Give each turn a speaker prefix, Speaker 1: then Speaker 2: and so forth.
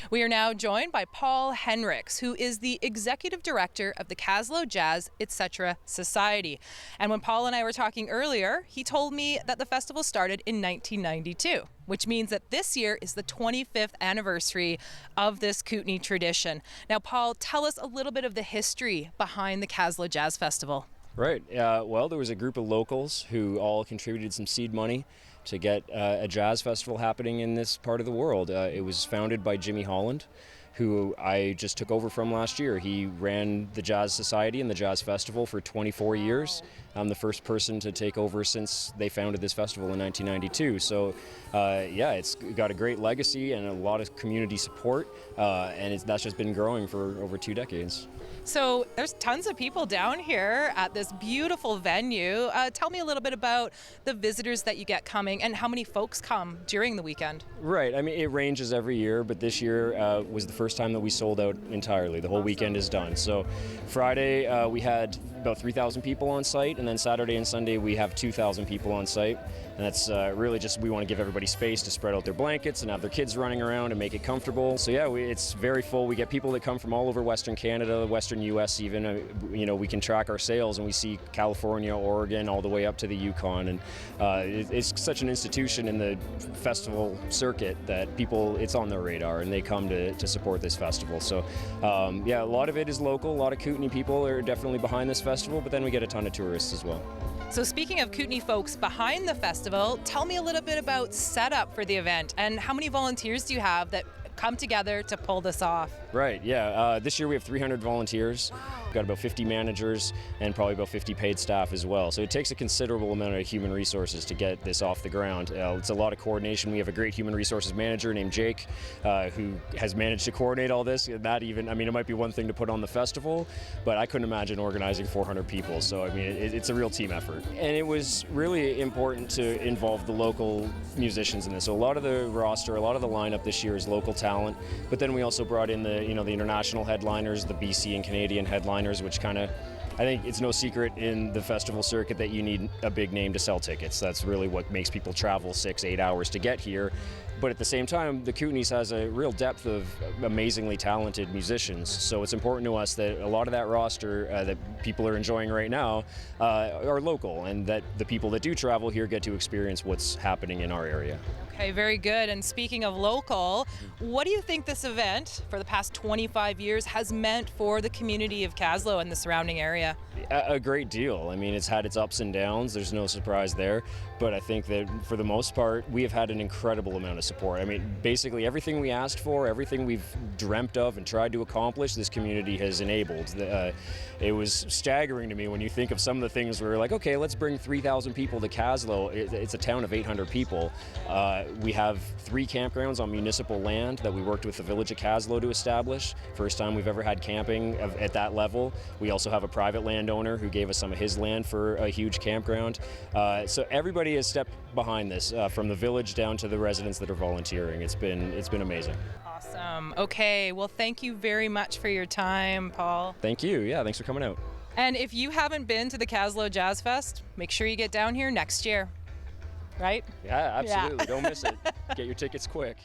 Speaker 1: We are now joined by Paul Hinrichs, who is the executive director of the Kaslo Jazz, etc. Society. And when Paul and I were talking earlier, he told me that the festival started in 1992, which means that this year is the 25th anniversary of this Kootenai tradition. Now, Paul, tell us a little bit of the history behind the Kaslo Jazz Festival.
Speaker 2: Right. Well, there was a group of locals who all contributed some seed money to get a jazz festival happening in this part of the world. It was founded by Jimmy Holland, who I just took over from last year. He ran the Jazz Society and the Jazz Festival for 24 years. I'm the first person to take over since they founded this festival in 1992. So, it's got a great legacy and a lot of community support, and that's just been growing for over 2 decades.
Speaker 1: So there's tons of people down here at this beautiful venue. Tell me a little bit about the visitors that you get coming and how many folks come during the weekend.
Speaker 2: Right. I mean, it ranges every year, but this year was the first time that we sold out entirely. The whole weekend is done. So Friday we had about 3,000 people on site, and then Saturday and Sunday we have 2,000 people on site. And that's really just, we want to give everybody space to spread out their blankets and have their kids running around and make it comfortable. So yeah, it's very full. We get people that come from all over Western Canada, Western US even. We can track our sales and we see California, Oregon, all the way up to the Yukon. And it's such an institution in the festival circuit that people, it's on their radar and they come to support this festival. So a lot of it is local. A lot of Kootenai people are definitely behind this festival, but then we get a ton of tourists as well.
Speaker 1: So speaking of Kootenai folks behind the festival, tell me a little bit about setup for the event and how many volunteers do you have that come together to pull this off?
Speaker 2: Right, yeah. This year we have 300 volunteers. We've got about 50 managers and probably about 50 paid staff as well. So it takes a considerable amount of human resources to get this off the ground. It's a lot of coordination. We have a great human resources manager named Jake who has managed to coordinate all this. It might be one thing to put on the festival, but I couldn't imagine organizing 400 people. So, it's a real team effort. And it was really important to involve the local musicians in this. So a lot of the roster, a lot of the lineup this year is local talent, but then we also brought in the international headliners, the BC and Canadian headliners, which I think it's no secret in the festival circuit that you need a big name to sell tickets. That's really what makes people travel 6-8 hours to get here. But at the same time, the Kootenays has a real depth of amazingly talented musicians. So it's important to us that a lot of that roster that people are enjoying right now are local, and that the people that do travel here get to experience what's happening in our area.
Speaker 1: Okay, very good. And speaking of local, what do you think this event for the past 25 years has meant for the community of Kaslo and the surrounding area?
Speaker 2: A great deal. It's had its ups and downs. There's no surprise there. But I think that for the most part, we have had an incredible amount of support. Basically everything we asked for, everything we've dreamt of and tried to accomplish, this community has enabled. It was staggering to me when you think of some of the things where we're like, okay, let's bring 3,000 people to Kaslo. It's a town of 800 people. We have 3 campgrounds on municipal land that we worked with the village of Kaslo to establish. First time we've ever had camping at that level. We also have a private landowner who gave us some of his land for a huge campground. So everybody has stepped behind this, from the village down to the residents that are volunteering. It's been amazing.
Speaker 1: Awesome. Okay, well, thank you very much for your time, Paul.
Speaker 2: Thank you. Yeah, thanks for coming out.
Speaker 1: And if you haven't been to the Kaslo Jazz Fest, make sure you get down here next year. Right?
Speaker 2: Yeah, absolutely. Don't miss it. Get your tickets quick.